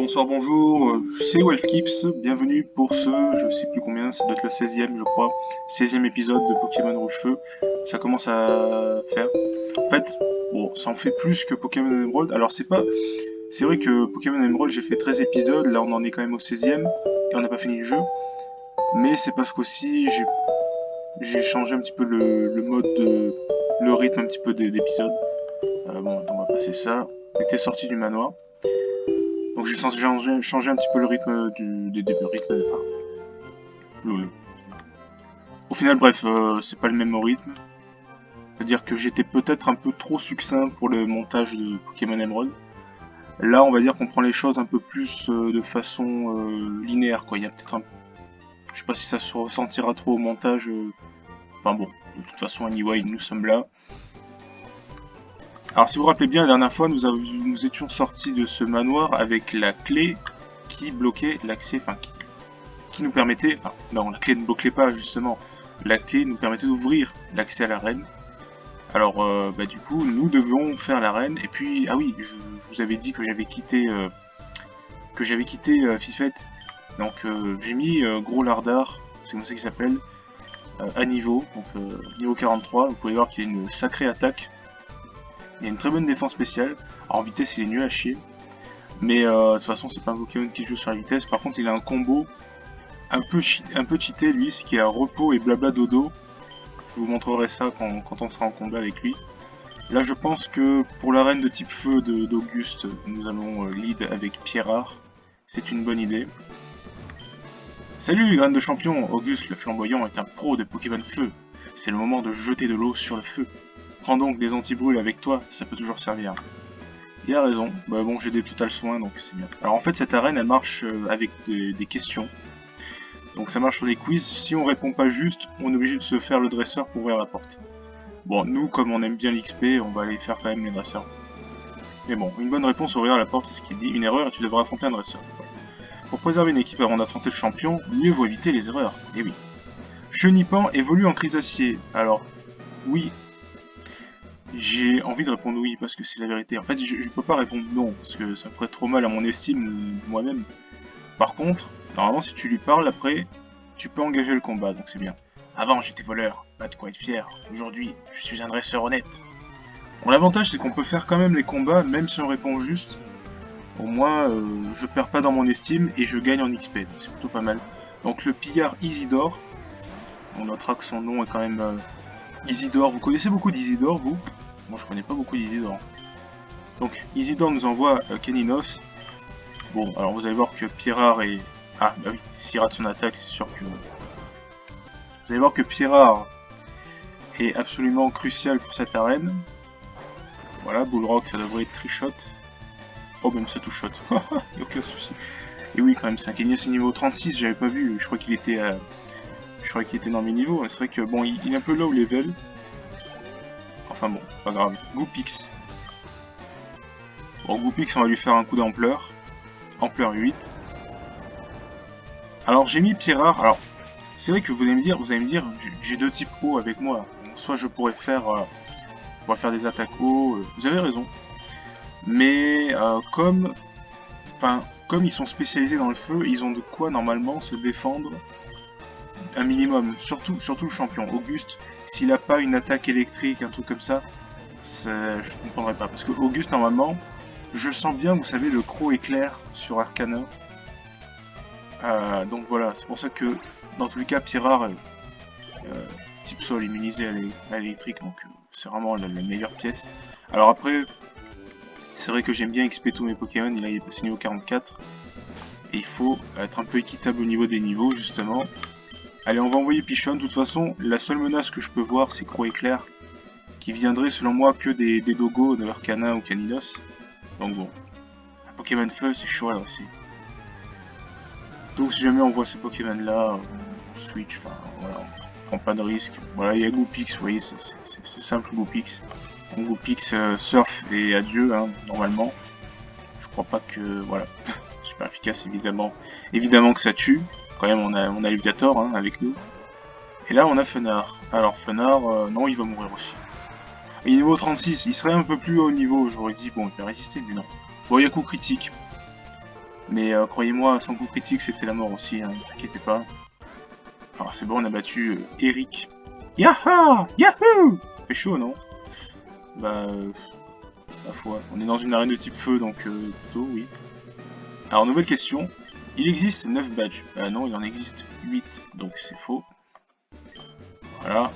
bonsoir, bonjour, c'est Wolfkips, bienvenue pour ce, je sais plus combien, ça doit être le 16e je crois, 16e épisode de Pokémon Rouge-Feu. Ça commence à faire. En fait, bon, ça en fait plus que Pokémon Emerald. Alors c'est vrai que Pokémon Emerald j'ai fait 13 épisodes, là on en est quand même au 16e, et on n'a pas fini le jeu. Mais c'est parce qu'aussi j'ai changé un petit peu le mode le rythme un petit peu des épisodes. Bon, attends, on va passer ça. On était sorti du manoir. Donc j'ai changé un petit peu le rythme des débuts. Le- Au final, bref, c'est pas le même rythme. C'est-à-dire que j'étais peut-être un peu trop succinct pour le montage de Pokémon Emerald. Là, on va dire qu'on prend les choses un peu plus de façon linéaire, quoi. Il y a peut-être un... Je sais pas si ça se ressentira trop au montage. Enfin bon, de toute façon, anyway, nous sommes là. Alors si vous vous rappelez bien, la dernière fois, nous étions sortis de ce manoir avec la clé qui bloquait l'accès, enfin qui nous permettait, enfin non, la clé ne bloquait pas justement, la clé nous permettait d'ouvrir l'accès à l'arène. Alors du coup, nous devions faire l'arène, et puis, ah oui, je vous avais dit que j'avais quitté Fifette, donc j'ai mis Gros Lardard, c'est comme ça qu'il s'appelle, à niveau, donc niveau 43, vous pouvez voir qu'il y a une sacrée attaque, il y a une très bonne défense spéciale, alors en vitesse il est nul à chier, mais de toute façon c'est pas un Pokémon qui joue sur la vitesse, par contre il a un combo un peu cheaté lui, c'est qu'il a repos et blabla dodo. Je vous montrerai ça quand on sera en combat avec lui. Là je pense que pour l'arène de type feu d'Auguste, nous allons lead avec Pierrard. C'est une bonne idée. Salut graine de champion, Auguste le flamboyant est un pro de Pokémon feu. C'est le moment de jeter de l'eau sur le feu. Prends donc des anti-brûles avec toi, ça peut toujours servir. Il a raison, bah bon j'ai des total soins donc c'est bien. Alors en fait cette arène elle marche avec des questions. Donc ça marche sur les quiz, si on répond pas juste, on est obligé de se faire le dresseur pour ouvrir la porte. Bon, nous, comme on aime bien l'XP, on va aller faire quand même les dresseurs. Mais bon, une bonne réponse ouvrir la porte, c'est ce qu'il dit. Une erreur et tu devras affronter un dresseur. Voilà. Pour préserver une équipe avant d'affronter le champion, mieux vaut éviter les erreurs. Et oui. Chenipan évolue en Crisacier. Alors, oui. J'ai envie de répondre oui, parce que c'est la vérité. En fait, je peux pas répondre non, parce que ça me ferait trop mal à mon estime de moi-même. Par contre, normalement, si tu lui parles après, tu peux engager le combat, donc c'est bien. Avant, j'étais voleur, pas de quoi être fier. Aujourd'hui, je suis un dresseur honnête. Bon, l'avantage, c'est qu'on peut faire quand même les combats, même si on répond juste. Au moins, je perds pas dans mon estime et je gagne en XP, c'est plutôt pas mal. Donc le pillard Isidore, on notera que son nom est quand même Isidore. Vous connaissez beaucoup d'Isidore, vous? Moi, je connais pas beaucoup d'Isidore. Donc, Isidore nous envoie Keninos. Bon, alors vous allez voir que Pierrard est... Ah, bah oui, s'il rate son attaque, c'est sûr que... Vous allez voir que Pierrard est absolument crucial pour cette arène. Voilà, Bullrock, ça devrait être trichot. Oh, même ça touche shot. Aucun souci. Et oui, quand même, c'est un Kenios niveau 36, j'avais pas vu. Je crois qu'il était... Je croyais qu'il était dans mes niveaux. C'est vrai que, bon, il est un peu low level. Enfin bon, pas grave. Goopix. Bon, Goopix, on va lui faire un coup d'ampleur. Ampleur 8. Alors, j'ai mis Pierrard. Alors, c'est vrai que vous allez me dire, j'ai deux types hauts avec moi. Donc, soit je pourrais faire des attaques hauts. Vous avez raison. Mais comme ils sont spécialisés dans le feu, ils ont de quoi normalement se défendre un minimum. Surtout le champion. Auguste, s'il a pas une attaque électrique, un truc comme ça, je comprendrais pas. Parce que Auguste, normalement, je sens bien, vous savez, le croc éclair sur Arcana. Donc voilà, c'est pour ça que dans tous les cas, Pierrard type sol immunisé à l'électrique, donc c'est vraiment la meilleure pièce. Alors après, c'est vrai que j'aime bien XP tous mes Pokémon, il est passé niveau 44. Et il faut être un peu équitable au niveau des niveaux, justement. Allez, on va envoyer Pichon. De toute façon, la seule menace que je peux voir, c'est Croc Éclair, qui viendrait selon moi que des dogos de Arcana ou Caninos. Donc bon, un Pokémon Feu, c'est chaud à adresser. Donc si jamais on voit ces Pokémon là, on switch, enfin voilà, on prend pas de risque. Voilà, il y a Goopix, vous voyez, c'est simple Goopix. Donc Goopix surf et adieu, hein, normalement. Je crois pas que, voilà, super efficace évidemment. Évidemment que ça tue, quand même on a Luviator hein, avec nous. Et là on a Fenard. Alors Fenard, non il va mourir aussi. Et niveau 36, il serait un peu plus haut niveau, j'aurais dit, bon il peut résister, mais non. Bon, il y a coup critique. Mais croyez-moi, sans coup critique, c'était la mort aussi, hein, n'inquiétez pas. Alors c'est bon, on a battu Eric. Yaha! Yahoo! Fait chaud, non? Bah, la foi. On est dans une arène de type feu, donc plutôt, oui. Alors, nouvelle question. Il existe 9 badges. Bah non, il en existe 8, donc c'est faux. Voilà.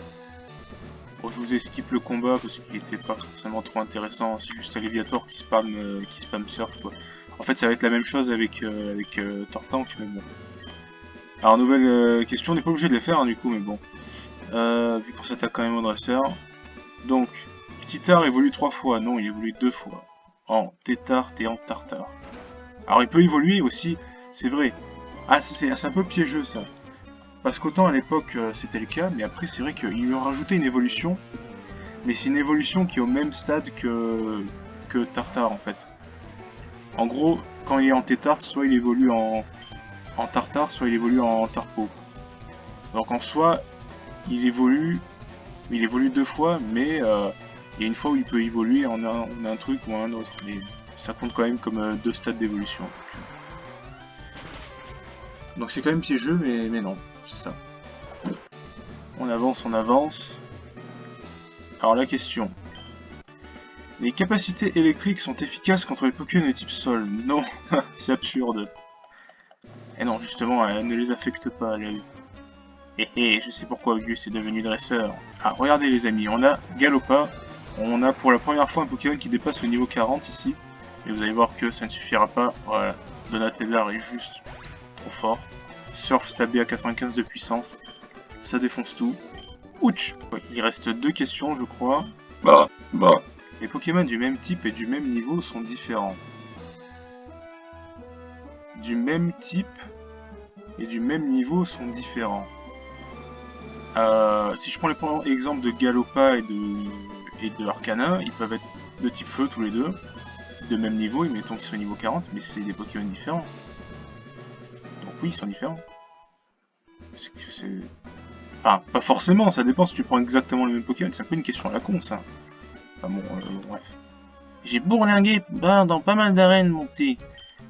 Bon, je vous ai skip le combat parce qu'il était pas forcément trop intéressant. C'est juste Alligator qui spam surf, quoi. En fait, ça va être la même chose avec Tortank, mais bon. Alors, nouvelle question. On n'est pas obligé de les faire, hein, du coup, mais bon. Vu qu'on s'attaque quand même au dresseur. Donc, Titar évolue 3 fois. Non, il évolue 2 fois. En Tétart et en Tartare. Alors, il peut évoluer aussi, c'est vrai. Ah, c'est un peu piégeux, ça. Parce qu'autant à l'époque c'était le cas, mais après c'est vrai qu'ils lui ont rajouté une évolution, mais c'est une évolution qui est au même stade que Tartare en fait. En gros, quand il est en Tétart, soit il évolue en Tartare, soit il évolue en Tarpo. Donc en soi, il évolue 2 fois, mais il y a une fois où il peut évoluer en un truc ou en un autre. Mais ça compte quand même comme 2 stades d'évolution. Donc c'est quand même piégeux, mais non. C'est ça. On avance, on avance. Alors la question. Les capacités électriques sont efficaces contre les Pokémon de type sol. Non, c'est absurde. Et non, justement, elle ne les affecte pas, elle. Je sais pourquoi Auguste est devenu dresseur. Ah, regardez les amis, on a Galopa. On a pour la première fois un Pokémon qui dépasse le niveau 40 ici. Et vous allez voir que ça ne suffira pas. Voilà, Donatellar est juste trop fort. Surf stabé à 95 de puissance. Ça défonce tout. Ouch! Ouais, il reste 2 questions, je crois. Les Pokémon du même type et du même niveau sont différents. Du même type et du même niveau sont différents. Si je prends l'exemple de Galopa et de Arcana, ils peuvent être de type feu tous les deux. De même niveau, mettons qu'ils soient niveau 40, mais c'est des Pokémon différents. Donc oui, ils sont différents. C'est... Enfin, pas forcément, ça dépend si tu prends exactement le même Pokémon, c'est un peu une question à la con, ça. Enfin bon, bref. J'ai bourlingué dans pas mal d'arènes, mon petit.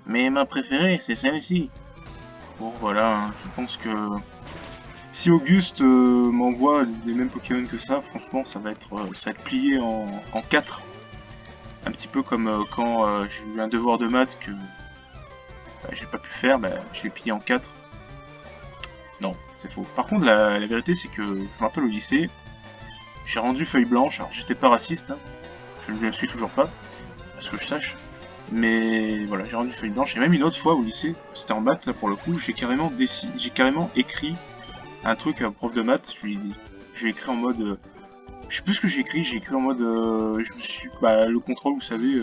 Mais ma préférée, c'est celle-ci. Bon, voilà, hein, je pense que... Si Auguste m'envoie les mêmes Pokémon que ça, franchement, ça va être plié en 4. Un petit peu comme quand j'ai eu un devoir de maths que j'ai pas pu faire, je l'ai plié en 4. Non, c'est faux. Par contre, la vérité, c'est que je me rappelle au lycée, j'ai rendu feuille blanche. Alors, j'étais pas raciste, hein. Je ne le suis toujours pas, à ce que je sache. Mais voilà, j'ai rendu feuille blanche. Et même une autre fois au lycée, c'était en maths là pour le coup, j'ai carrément écrit un truc à un prof de maths. Je lui ai dit, j'ai écrit en mode, je sais plus ce que j'ai écrit en mode, je me suis, le contrôle, vous savez,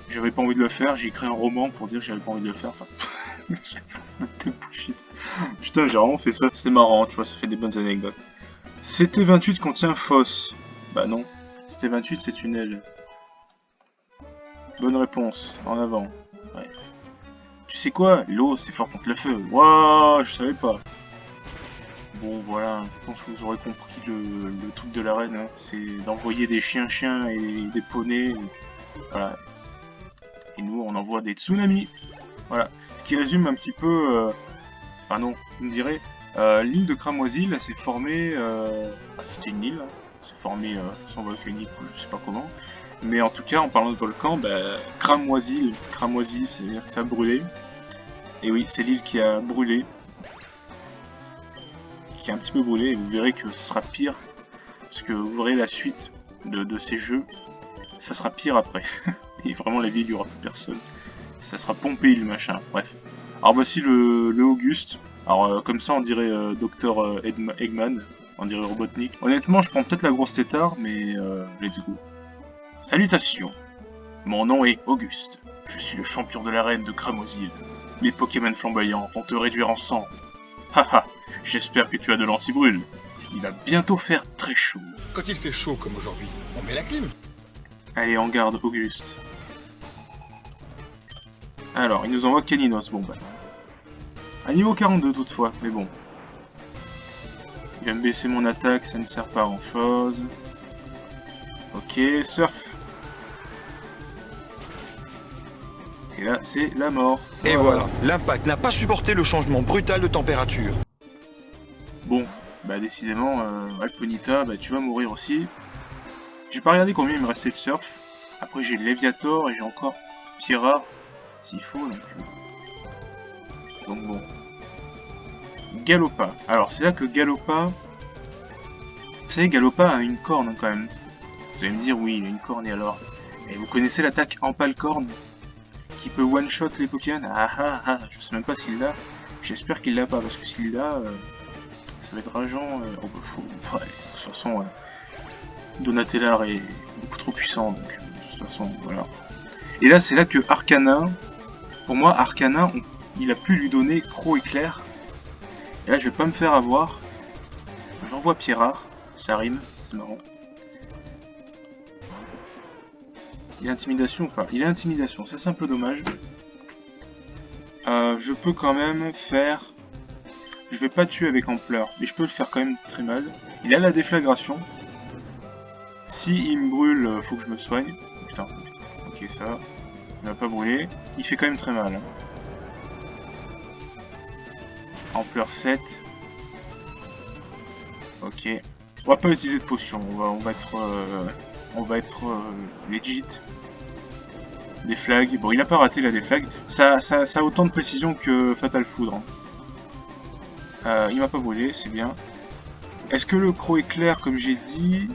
j'avais pas envie de le faire. J'ai écrit un roman pour dire que j'avais pas envie de le faire. Enfin, c'était bullshit. Putain, j'ai vraiment fait ça. C'est marrant, tu vois, ça fait des bonnes anecdotes. CT28 contient fosse. Bah non. CT28 c'est une aile. Bonne réponse, en avant. Ouais. Tu sais quoi? L'eau c'est fort contre le feu. Waouh, je savais pas. Bon voilà, je pense que vous aurez compris le truc de l'arène. Hein. C'est d'envoyer des chiens et des poneys. Voilà. Et nous on envoie des tsunamis. Voilà. Ce qui résume un petit peu... Enfin non, vous me direz. L'île de Cramoisil s'est formée... c'était une île. Hein. C'est formé de façon volcanique ou je sais pas comment. Mais en tout cas, en parlant de volcan, Cramoisil, c'est-à-dire que ça a brûlé. Et oui, c'est l'île qui a brûlé. Qui a un petit peu brûlé, et vous verrez que ce sera pire. Parce que vous verrez la suite de ces jeux. Ça sera pire après. Et vraiment, la ville, il n'y aura plus personne. Ça sera pompé, le machin. Bref. Alors voici le Auguste. Alors comme ça, on dirait Dr Eggman. On dirait Robotnik. Honnêtement, je prends peut-être la grosse tétard, mais let's go. Salutations. Mon nom est Auguste. Je suis le champion de l'arène de Cramoisil. Mes Pokémon flamboyants vont te réduire en sang. Haha, j'espère que tu as de l'anti-brûle. Il va bientôt faire très chaud. Quand il fait chaud comme aujourd'hui, on met la clim. Allez, en garde, Auguste. Alors, il nous envoie Kalinos. Bon, à niveau 42 toutefois, mais bon. Il va me baisser mon attaque, ça ne sert pas à grand chose. Ok, surf. Et Et là, c'est la mort. Et voilà, l'impact n'a pas supporté le changement brutal de température. Bon, bah décidément, Alponita, bah tu vas mourir aussi. J'ai pas regardé combien il me restait de surf. Après j'ai Léviator et j'ai encore Pierre s'il faut. Donc bon. Galopa. Alors c'est là que Galopa... Vous savez, Galopa a une corne hein, quand même. Vous allez me dire, oui, il a une corne et alors... Et vous connaissez l'attaque Empale-Corne qui peut one-shot les Pokémon? Je sais même pas s'il l'a. J'espère qu'il l'a pas, parce que s'il l'a, ça va être rageant. Oh, bah, ouais, de toute façon, Donatellar est beaucoup trop puissant, donc de toute façon, voilà. Et là, c'est là que Arcana, pour moi, Arcana, il a pu lui donner Croc Éclair. Et là, je vais pas me faire avoir. J'envoie Pierrard, ça rime, c'est marrant. Il a intimidation ou pas? Il a intimidation, ça c'est un peu dommage. Je peux quand même faire... Je vais pas tuer avec ampleur, mais je peux le faire quand même très mal. Il a la déflagration. Si il me brûle, faut que je me soigne. Putain. Ok, ça va. Il m'a pas brûlé. Il fait quand même très mal. Ampleur 7. Ok. On va pas utiliser de potion. On va être legit. Des flags. Bon, il a pas raté la déflag. Ça a autant de précision que Fatal Foudre. Il m'a pas brûlé, c'est bien. Est-ce que le Croc Éclair, comme j'ai dit...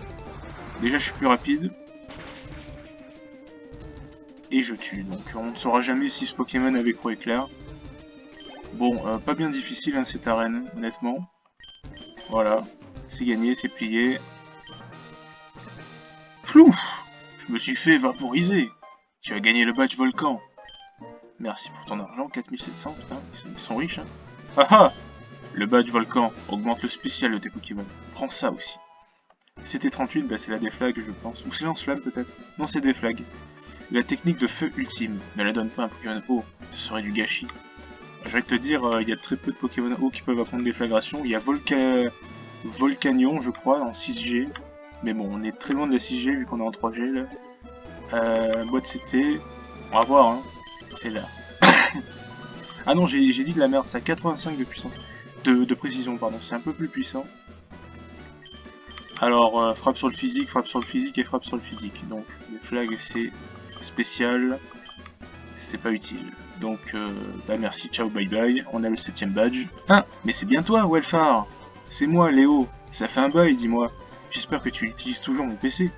Déjà, je suis plus rapide. Et je tue. Donc, on ne saura jamais si ce Pokémon avait Croc Éclair. Bon, pas bien difficile, hein, cette arène, honnêtement. Voilà. C'est gagné, c'est plié. Flouf! Je me suis fait vaporiser. Tu as gagné le badge volcan. Merci pour ton argent, 4700. Hein, ils sont riches, hein. Ah ah! Le badge volcan augmente le spécial de tes Pokémon. Prends ça aussi. C'était 38, bah c'est la déflag, je pense. Ou c'est lance-flamme peut-être. Non, c'est déflag. La technique de feu ultime. Ne la donne pas à un Pokémon eau. Ce serait du gâchis. Je vais te dire, il y a très peu de Pokémon eau qui peuvent apprendre déflagration. Il y a Volcanion, je crois, en 6G. Mais bon, on est très loin de la 6G vu qu'on est en 3G là. Boîte CT. On va voir, hein. C'est là. Ah non, j'ai dit de la merde, ça a 85 de puissance. De précision, pardon. C'est un peu plus puissant. Alors, frappe sur le physique et frappe sur le physique. Donc, les flags c'est spécial, c'est pas utile. Donc, bah merci, ciao, bye bye. On a le 7ème badge. Ah, mais c'est bien toi, Welfare. C'est moi, Léo. Ça fait un bail, dis-moi. J'espère que tu utilises toujours mon PC.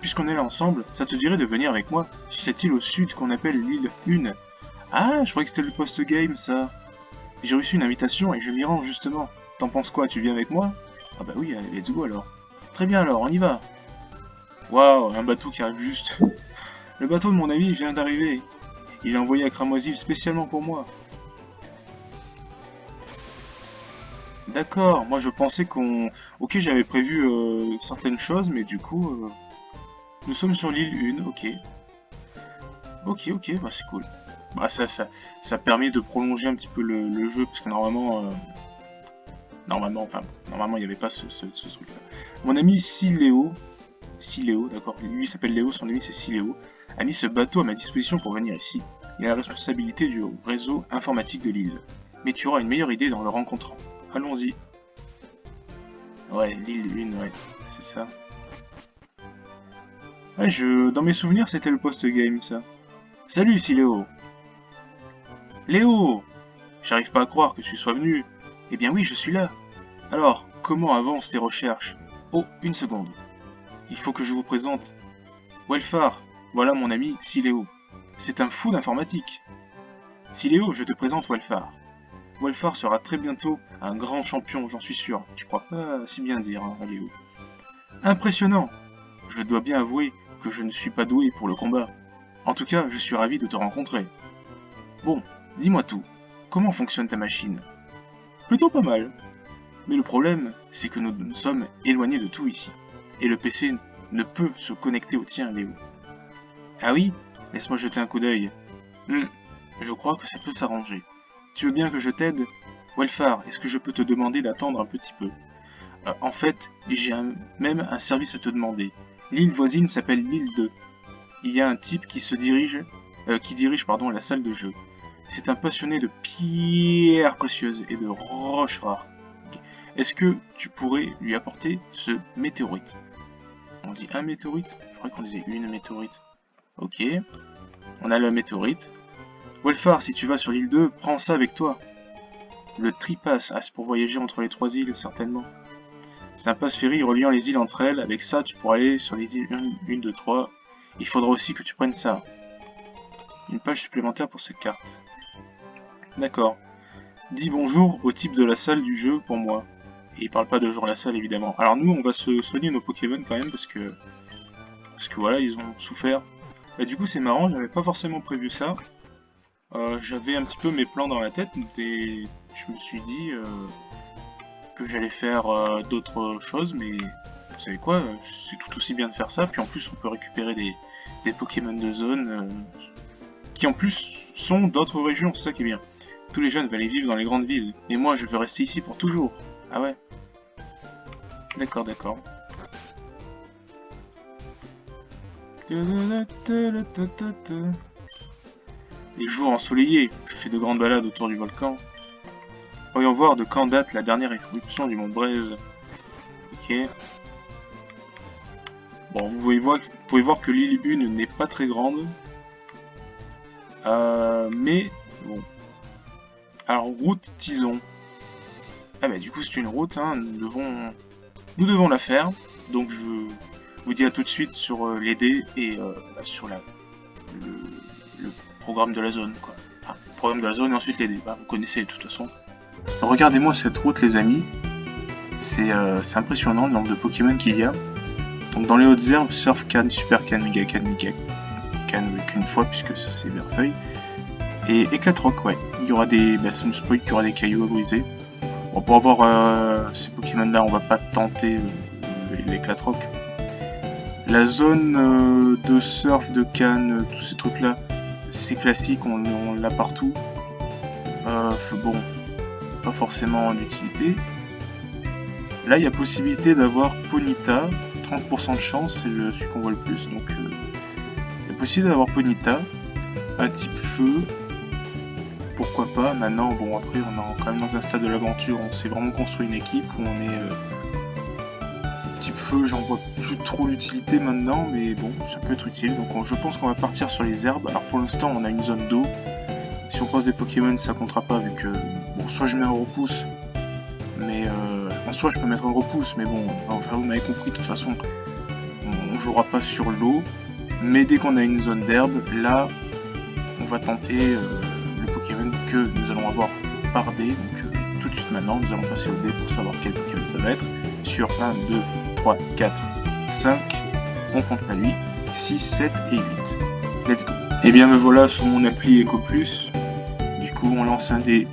Puisqu'on est là ensemble, ça te dirait de venir avec moi sur cette île au sud qu'on appelle l'île 1. Ah, je croyais que c'était le post-game, ça. J'ai reçu une invitation et je m'y rends justement. T'en penses quoi, tu viens avec moi? Ah bah oui, allez, let's go alors. Très bien alors, on y va. Waouh, un bateau qui arrive juste. Le bateau de mon ami vient d'arriver. Il est envoyé à Cramoisil spécialement pour moi. D'accord, moi je pensais qu'on... Ok, j'avais prévu certaines choses, mais du coup... Nous sommes sur l'île 1, ok. Ok, bah c'est cool. Bah ça permet de prolonger un petit peu le jeu, parce que normalement... Normalement il n'y avait pas ce truc-là. Mon ami Siléo, d'accord, lui il s'appelle Léo, son ami c'est Siléo, a mis ce bateau à ma disposition pour venir ici. Il a la responsabilité du réseau informatique de l'île. Mais tu auras une meilleure idée dans le rencontrant. Allons-y. Ouais, l'île 1, ouais, c'est ça. Ouais, dans mes souvenirs c'était le post-game ça. Salut Siléo. Léo! J'arrive pas à croire que tu sois venu. Eh bien oui, je suis là. Alors, comment avancent tes recherches? Oh, une seconde. Il faut que je vous présente. Welfare, voilà mon ami Siléo. C'est un fou d'informatique. Siléo, je te présente Welfare. Welfare sera très bientôt un grand champion, j'en suis sûr. Tu crois pas si bien dire, hein, Léo. Impressionnant. Je dois bien avouer que je ne suis pas doué pour le combat. En tout cas, je suis ravi de te rencontrer. Bon, dis-moi tout. Comment fonctionne ta machine? Plutôt pas mal. Mais le problème, c'est que nous sommes éloignés de tout ici. Et le PC ne peut se connecter au tien, Léo. Ah oui? Laisse-moi jeter un coup d'œil. Je crois que ça peut s'arranger. Tu veux bien que je t'aide? Welfare, est-ce que je peux te demander d'attendre un petit peu? En fait, j'ai même un service à te demander. L'île voisine s'appelle l'île 2. Il y a un type qui se dirige qui dirige pardon, la salle de jeu. C'est un passionné de pierres précieuses et de roches rares. Est-ce que tu pourrais lui apporter ce météorite? On dit un météorite? Je crois qu'on disait une météorite. Ok. On a le météorite. Welfare, si tu vas sur l'île 2, prends ça avec toi. Le tripass, c'est pour voyager entre les 3 îles, certainement. C'est un passe-ferry reliant les îles entre elles. Avec ça, tu pourras aller sur les îles 1, 2, 3. Il faudra aussi que tu prennes ça. Une page supplémentaire pour cette carte. D'accord. Dis bonjour au type de la salle du jeu pour moi. Et il parle pas de genre la salle, évidemment. Alors nous, on va se soigner nos Pokémon quand même, parce que voilà, ils ont souffert. Et du coup, c'est marrant, j'avais pas forcément prévu ça. J'avais un petit peu mes plans dans la tête, et je me suis dit que j'allais faire d'autres choses, mais vous savez quoi, c'est tout aussi bien de faire ça. Puis en plus, on peut récupérer des Pokémon de zone qui en plus sont d'autres régions, c'est ça qui est bien. Tous les jeunes veulent aller vivre dans les grandes villes, et moi je veux rester ici pour toujours. Ah ouais. D'accord, d'accord. Les jours ensoleillés, je fais de grandes balades autour du volcan. Voyons voir de quand date la dernière éruption du mont Braise. Ok. Bon, vous pouvez voir que l'île 1 n'est pas très grande. Mais, bon. Alors, route Tison. Ah bah du coup c'est une route, hein, nous devons la faire. Donc je vous dis à tout de suite sur les dés et sur le programme de la zone, quoi. Enfin, le programme de la zone et ensuite les dés, bah, vous connaissez de toute façon. Regardez-moi cette route les amis, c'est impressionnant le nombre de Pokémon qu'il y a. Donc dans les hautes herbes, Surf Can, Super Can, Mega Can, qu'une fois puisque ça c'est Verfeuille. Et Éclatroc, ouais, il y aura des... Bah, ça nous spoil qu'il y aura des cailloux à briser. Bon, pour avoir ces Pokémon là, on va pas tenter l'Éclatroc. La zone de surf, de canne, tous ces trucs là, c'est classique, on l'a partout. Bon, pas forcément d'utilité. Là, il y a possibilité d'avoir Ponyta, 30% de chance, c'est celui qu'on voit le plus. Donc, il y a possibilité d'avoir Ponyta, un type feu. Pourquoi pas. Maintenant, bon, après, on est quand même dans un stade de l'aventure, on s'est vraiment construit une équipe où on est type feu, j'en vois plus trop l'utilité maintenant, mais bon, ça peut être utile. Donc je pense qu'on va partir sur les herbes. Alors pour l'instant, on a une zone d'eau. Si on pose des Pokémon, ça comptera pas vu que, bon, soit je mets un repousse, mais en soi, je peux mettre un repousse, mais bon, enfin, vous m'avez compris, de toute façon, on jouera pas sur l'eau. Mais dès qu'on a une zone d'herbe, là, on va tenter le Pokémon que nous allons avoir par dé. Donc tout de suite maintenant, nous allons passer au dé pour savoir quel Pokémon ça va être. Sur 1, 2, 3, 4, 5, on compte pas lui, 6, 7 et 8. Let's go. Et bien me voilà sur mon appli Eco Plus. Du coup on lance un dé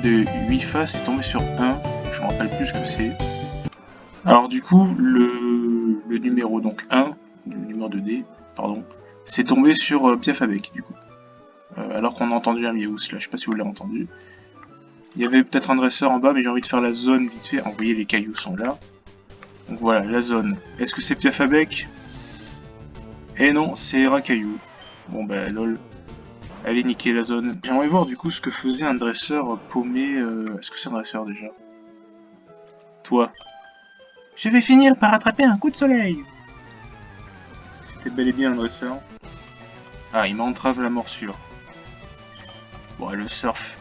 de 8 faces, c'est tombé sur 1, je me rappelle plus ce que c'est. Alors du coup le numéro donc 1, le numéro de dé, pardon, c'est tombé sur Piafabec du coup. Alors qu'on a entendu un Miaous là, je sais pas si vous l'avez entendu. Il y avait peut-être un dresseur en bas, mais j'ai envie de faire la zone vite fait. Ah, vous voyez, les cailloux sont là. Donc voilà, la zone. Est-ce que c'est Piafabec? Eh non, c'est Racaillou. Bon bah lol. Allez, niquer la zone. J'aimerais voir du coup ce que faisait un dresseur paumé. Est-ce que c'est un dresseur déjà? Toi. Je vais finir par attraper un coup de soleil. C'était bel et bien un dresseur. Ah, il m'entrave la morsure. Bon, le surf.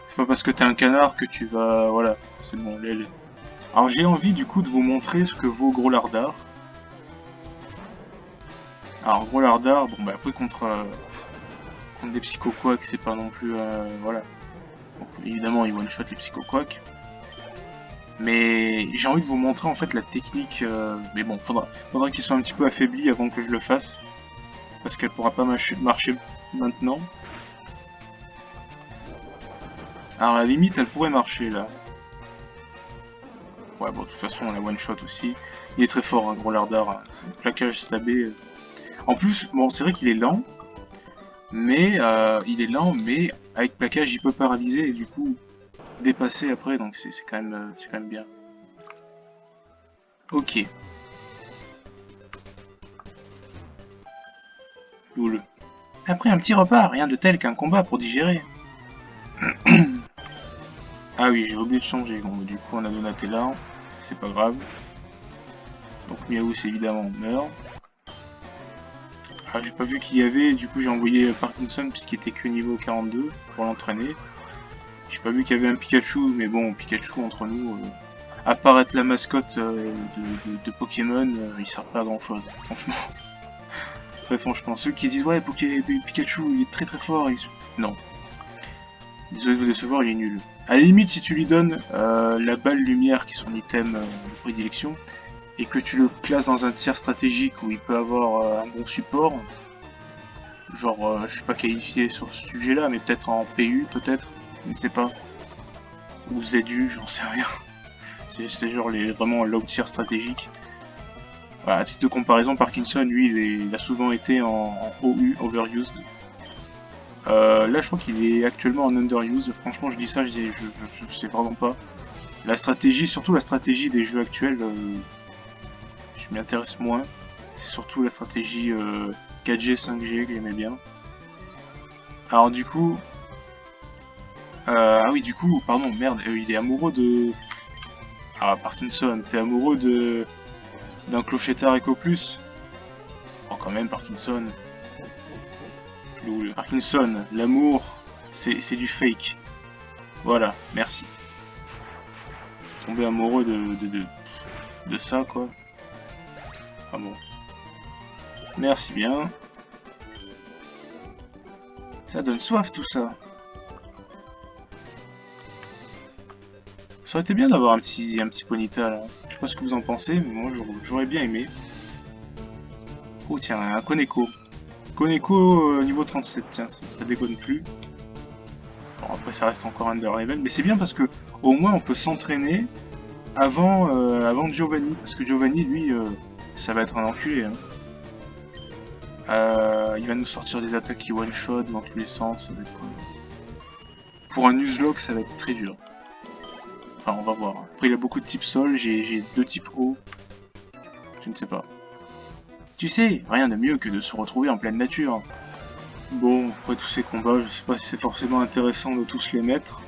C'est pas parce que t'es un canard que tu vas... Voilà, c'est bon, l'aile. Alors j'ai envie du coup de vous montrer ce que vaut Gros Lardard. Alors Gros Lardard, bon bah après contre des Psychoquacks c'est pas non plus... voilà. Donc, évidemment il one-shot les Psychoquacks. Mais j'ai envie de vous montrer en fait la technique... mais bon, faudra qu'il soit un petit peu affaibli avant que je le fasse. Parce qu'elle pourra pas marcher maintenant. Alors à la limite elle pourrait marcher là. Ouais bon de toute façon on a one shot aussi. Il est très fort hein, Gros Lardard, hein. C'est un plaquage stabé. En plus, bon c'est vrai qu'il est lent. Mais avec plaquage il peut paralyser et du coup dépasser après, donc c'est quand même bien. Ok. Loul. Après un petit repas, rien de tel qu'un combat pour digérer. Ah oui, j'ai oublié de changer. Bon, du coup, on a Donatella. C'est pas grave. Donc Miaus, évidemment, meurt. Ah, j'ai pas vu qu'il y avait. Du coup, j'ai envoyé Parkinson puisqu'il était que niveau 42 pour l'entraîner. J'ai pas vu qu'il y avait un Pikachu, mais bon, Pikachu, entre nous, à part être la mascotte de Pokémon, il sert pas à grand chose, franchement. Très franchement, ceux qui disent ouais, Pikachu il est très très fort, non. Désolé de vous décevoir, il est nul. À la limite, si tu lui donnes la balle lumière qui est son item de prédilection, et que tu le classes dans un tiers stratégique où il peut avoir un bon support, genre, je suis pas qualifié sur ce sujet-là, mais peut-être en PU, peut-être, je ne sais pas. Ou ZU, j'en sais rien. C'est genre vraiment low tier stratégique. Voilà, à titre de comparaison, Parkinson, lui, il a souvent été en OU, overused. Là, je crois qu'il est actuellement en underused. Franchement, je dis ça, je sais vraiment pas. La stratégie, surtout la stratégie des jeux actuels, je m'y intéresse moins. C'est surtout la stratégie 4G, 5G que j'aimais bien. Alors du coup... ah oui, du coup, pardon, merde, il est amoureux de... Ah, Parkinson, t'es amoureux de... d'un clochettard Eco Plus? Oh, quand même, Parkinson. Parkinson, l'amour, c'est du fake. Voilà, merci. Tomber amoureux de ça, quoi. Ah bon. Merci bien. Ça donne soif, tout ça. Ça aurait été bien d'avoir un petit Ponyta, là. Je sais pas ce que vous en pensez, mais moi, j'aurais bien aimé. Oh, tiens, un Koneko. Koneko niveau 37, tiens, ça déconne plus. Bon, après ça reste encore under level, mais c'est bien parce que au moins on peut s'entraîner avant Giovanni, parce que Giovanni, lui, ça va être un enculé. Hein. Il va nous sortir des attaques qui one-shot dans tous les sens, ça va être... Pour un Nuzlocke, ça va être très dur. Enfin, on va voir. Après, il a beaucoup de types sol, j'ai 2 types eau. Je ne sais pas. Tu sais, rien de mieux que de se retrouver en pleine nature. Bon, après tous ces combats, je sais pas si c'est forcément intéressant de tous les mettre.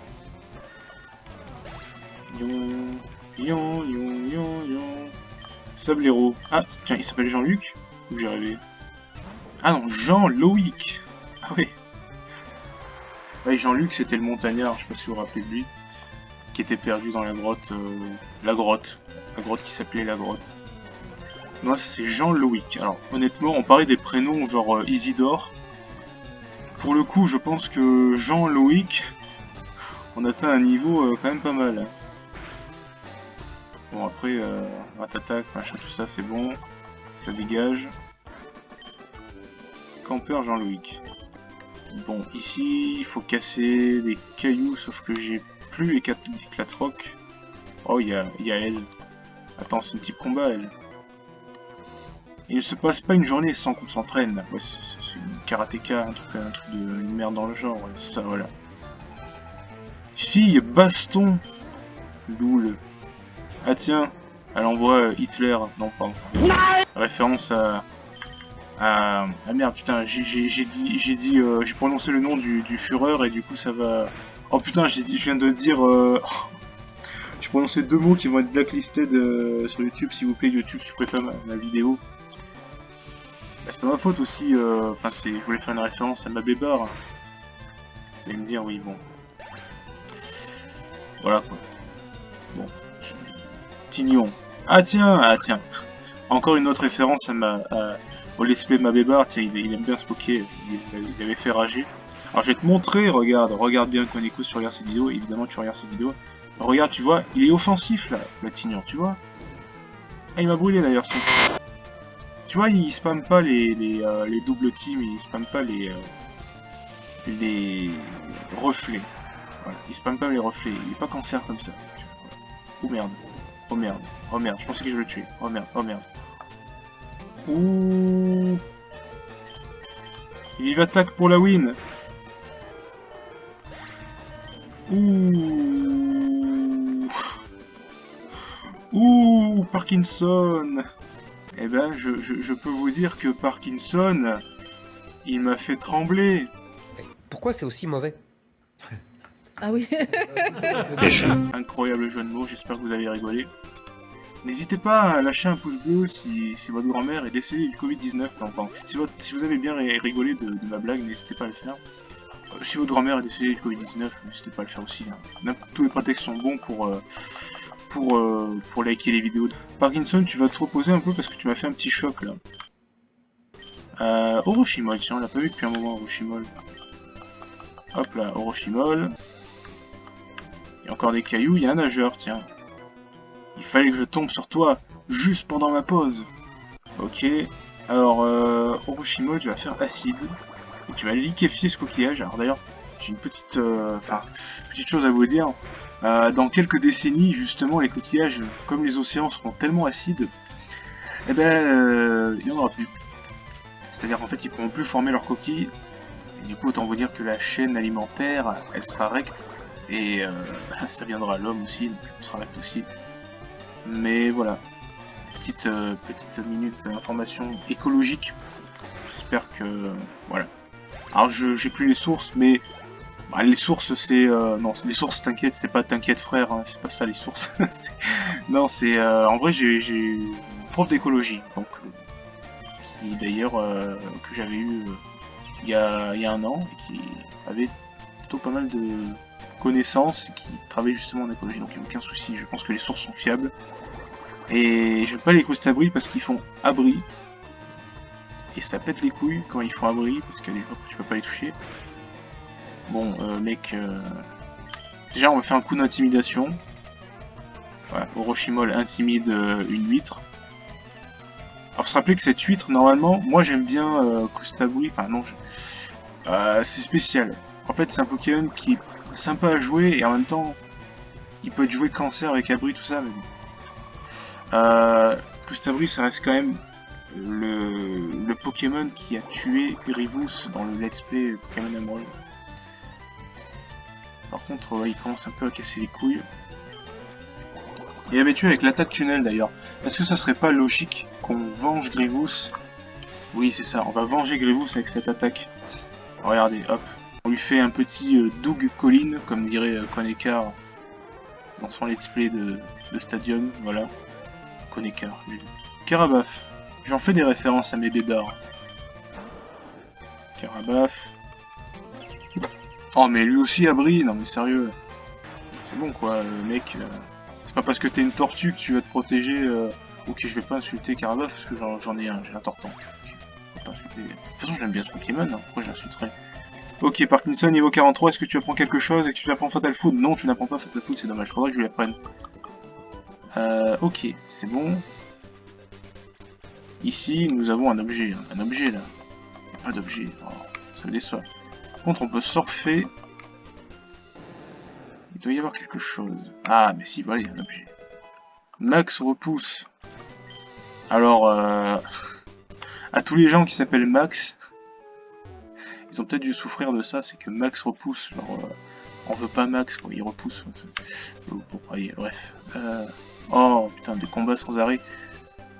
Sablero. Ah, tiens, il s'appelle Jean-Luc? Ou j'ai rêvé? Ah non, Jean-Loïc. Ah oui. Ouais, Jean-Luc, c'était le montagnard, je sais pas si vous vous rappelez de lui. Qui était perdu dans la grotte. La grotte qui s'appelait la grotte. Moi, ça c'est Jean-Loïc. Alors, honnêtement, on parlait des prénoms genre Isidore. Pour le coup, je pense que Jean-Loïc, on atteint un niveau quand même pas mal. Hein. Bon, après, attaque, machin, tout ça, c'est bon. Ça dégage. Campeur Jean-Loïc. Bon, ici, il faut casser des cailloux, sauf que j'ai plus éclate-roc. Oh, il y a elle. Attends, c'est un type combat, elle. Il ne se passe pas une journée sans qu'on s'entraîne. Ouais, c'est une karatéka, un truc de une merde dans le genre, ouais, c'est ça, voilà. Fille, baston. Loul. Ah tiens, elle envoie Hitler. Non, pardon. Référence à... Ah merde, putain, j'ai prononcé le nom du Führer et du coup ça va... Oh putain, je viens de dire... J'ai prononcé 2 mots qui vont être blacklisted sur YouTube, s'il vous plaît, YouTube, supprimez pas ma vidéo. Bah, c'est pas ma faute aussi, enfin je voulais faire une référence à ma bébar. Vous allez me dire, oui, bon. Voilà quoi. Bon. Tignon. Ah tiens. Encore une autre référence au let's play de ma bébar, tiens, il aime bien se poker, il avait fait rager. Alors je vais te montrer, regarde bien Koneko si tu regardes cette vidéo, évidemment tu regardes cette vidéo. Regarde, tu vois, il est offensif là, le Tignon, tu vois. Ah, il m'a brûlé d'ailleurs son... Tu vois, il spamme pas les doubles teams, il spamme pas les reflets. Voilà, il spamme pas les reflets, il est pas cancer comme ça. Oh merde, je pensais que je le tuer. Oh merde. Ouh. Il attaque pour la win. Ouh, Parkinson. Eh ben, je peux vous dire que Parkinson, Il m'a fait trembler. Pourquoi c'est aussi mauvais? Ah oui. Incroyable jeu de mots, j'espère que vous avez rigolé. N'hésitez pas à lâcher un pouce bleu si votre grand-mère est décédée du Covid-19. Enfin, si vous avez bien rigolé de ma blague, n'hésitez pas à le faire. Si votre grand-mère est décédée du Covid-19, n'hésitez pas à le faire aussi. Hein. Tous les prétextes sont bons pour liker les vidéos. Parkinson, tu vas te reposer un peu parce que tu m'as fait un petit choc là. Orochimol, tiens, on l'a pas vu depuis un moment, Orochimol. Hop là, Orochimol. Il y a encore des cailloux, il y a un nageur, tiens. Il fallait que je tombe sur toi, juste pendant ma pause. Ok, alors, Orochimol, tu vas faire acide. Et tu vas liquéfier ce coquillage. Alors d'ailleurs, j'ai une petite chose à vous dire. Dans quelques décennies, justement, les coquillages, comme les océans seront tellement acides, eh ben, il n'y en aura plus. C'est-à-dire qu'en fait, ils pourront plus former leurs coquilles. Et du coup, autant vous dire que la chaîne alimentaire, elle sera recte. Et ça viendra à l'homme aussi, donc elle sera recte aussi. Mais voilà. Petite minute d'information écologique. J'espère que... voilà. Alors, j'ai plus les sources, mais... Bah, les sources, c'est... non, les sources, t'inquiète, c'est pas t'inquiète frère, hein, c'est pas ça les sources. Non, c'est... en vrai, j'ai une prof d'écologie, donc... qui d'ailleurs, que j'avais eu il y a un an, et qui avait plutôt pas mal de connaissances, et qui travaillait justement en écologie, donc il n'y a aucun souci, je pense que les sources sont fiables. Et j'aime pas les crustabris parce qu'ils font abri. Et ça pète les couilles quand ils font abri, parce que tu peux pas les toucher. Bon, mec... Déjà, on va faire un coup d'intimidation. Voilà, Orochimol intimide une huître. Alors, se rappeler que cette huître, normalement, moi j'aime bien Crustabri, enfin non, c'est spécial. En fait, c'est un Pokémon qui est sympa à jouer, et en même temps, il peut être joué cancer avec abri, tout ça, mais bon. Crustabri, ça reste quand même le Pokémon qui a tué Grivous dans le let's play Pokémon Emerald. Par contre, ouais, il commence un peu à casser les couilles. Il avait tué avec l'attaque tunnel d'ailleurs. Est-ce que ça serait pas logique qu'on venge Grivous? Oui, c'est ça, on va venger Grivous avec cette attaque. Regardez, hop. On lui fait un petit Doug Colline, comme dirait Konekar dans son let's play de Stadium, voilà. Konekar. Karabaf. J'en fais des références à mes bédards. Karabaf. Oh mais lui aussi abri, non mais sérieux. C'est bon quoi, mec. C'est pas parce que t'es une tortue que tu vas te protéger ou que je vais pas insulter Karabaf parce que j'en ai un, j'ai un tortan. Je vais pas insulter. De toute façon j'aime bien ce Pokémon, hein. Pourquoi je l'insulterais? Ok, Parkinson niveau 43, est-ce que tu apprends quelque chose et que tu apprends Fatal Food? Non, tu n'apprends pas Fatal Food, c'est dommage, faudrait que je l'apprenne. Ok, c'est bon. Ici, nous avons un objet là. Il n'y a pas d'objet, oh, ça me déçoit. Par contre, on peut surfer. Il doit y avoir quelque chose. Ah, mais si, voilà, il y a un objet. Max repousse. Alors, à tous les gens qui s'appellent Max, ils ont peut-être dû souffrir de ça, c'est que Max repousse. Genre, on veut pas Max, quoi, il repousse. Bon, allez, bref. Oh, putain, des combats sans arrêt.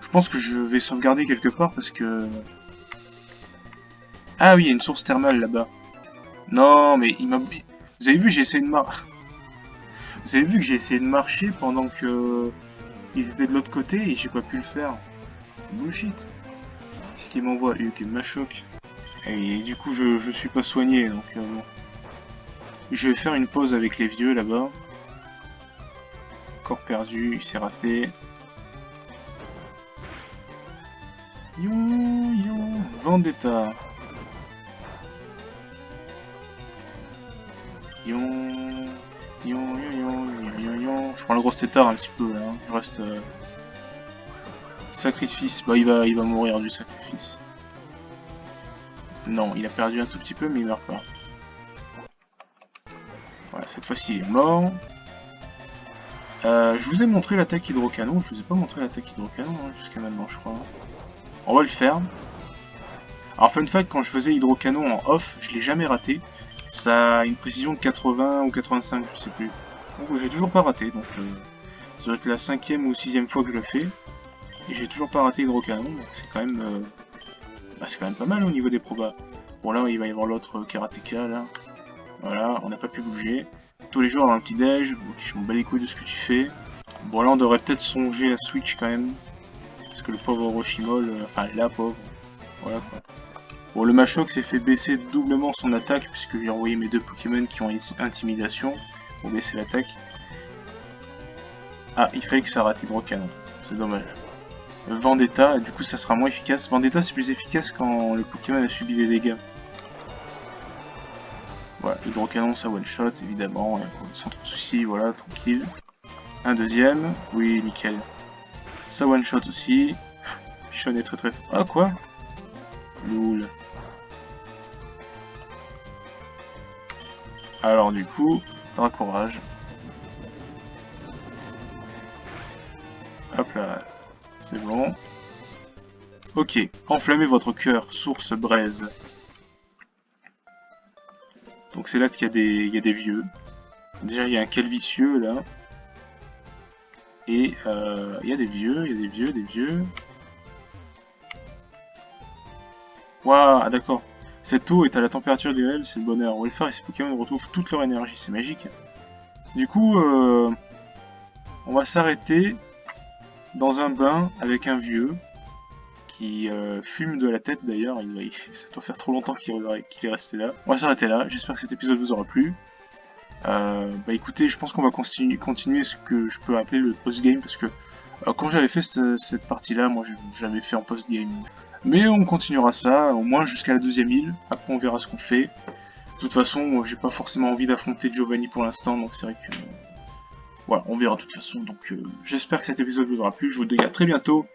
Je pense que je vais sauvegarder quelque part parce que... Ah oui, il y a une source thermale là-bas. Non, mais il m'a... Vous avez vu, j'ai essayé de marcher... Vous avez vu que j'ai essayé de marcher pendant que... Ils étaient de l'autre côté et j'ai pas pu le faire. C'est bullshit. Qu'est-ce qu'il m'envoie? Hugues, Machoc. Et du coup, je suis pas soigné, donc bon. Je vais faire une pause avec les vieux là-bas. Corps perdu, il s'est raté. Yo, Vendetta. Je prends le gros tétard un petit peu là. Je reste sacrifice. Bah il va mourir du sacrifice. Non, il a perdu un tout petit peu mais il meurt pas. Voilà, cette fois-ci il est mort. Je vous ai montré l'attaque hydrocanon. Je vous ai pas montré l'attaque hydrocanon hein, jusqu'à maintenant je crois. On va le faire. Alors fun fact, quand je faisais hydrocanon en off, je l'ai jamais raté. Ça a une précision de 80 ou 85, je sais plus. Donc j'ai toujours pas raté, donc ça doit être la 5e ou 6e fois que je le fais. Et j'ai toujours pas raté hydrocanon, donc c'est quand même... bah, c'est quand même pas mal au niveau des probas. Bon là il va y avoir l'autre karatéka là. Voilà, on n'a pas pu bouger. Tous les jours avoir un petit déj, ok, je m'en bats les couilles de ce que tu fais. Bon là on devrait peut-être songer à Switch quand même. Parce que le pauvre Orochimaru, enfin la pauvre, voilà quoi. Bon le Machoke s'est fait baisser doublement son attaque puisque j'ai envoyé mes deux Pokémon qui ont intimidation pour baisser l'attaque. Ah, il fallait que ça rate Hydrocanon, c'est dommage. Vendetta, du coup ça sera moins efficace. Vendetta c'est plus efficace quand le Pokémon a subi des dégâts. Voilà, Hydrocanon ça one shot évidemment, sans trop de soucis, voilà, tranquille. Un deuxième, oui nickel. Ça one shot aussi. Pichon est très fort. Ah quoi? Loul. Alors du coup, Dracourage. Hop là, c'est bon. Ok, enflammez votre cœur, source braise. Donc c'est là qu'il y a des vieux. Déjà il y a un calvicieux là. Et il y a des vieux, des vieux. Waouh, ah, d'accord. Cette eau est à la température idéale, c'est le bonheur. Welfare et ses Pokémon retrouvent toute leur énergie, c'est magique. Du coup, on va s'arrêter dans un bain avec un vieux qui fume de la tête d'ailleurs. Ça doit faire trop longtemps qu'il est resté là. On va s'arrêter là. J'espère que cet épisode vous aura plu. Bah écoutez, je pense qu'on va continuer ce que je peux appeler le post-game parce que quand j'avais fait cette partie-là, moi j'avais fait en post-game. Mais on continuera ça, au moins jusqu'à la deuxième île. Après on verra ce qu'on fait. De toute façon, j'ai pas forcément envie d'affronter Giovanni pour l'instant, donc c'est vrai que... Voilà, on verra de toute façon. Donc j'espère que cet épisode vous aura plu. Je vous dis à très bientôt.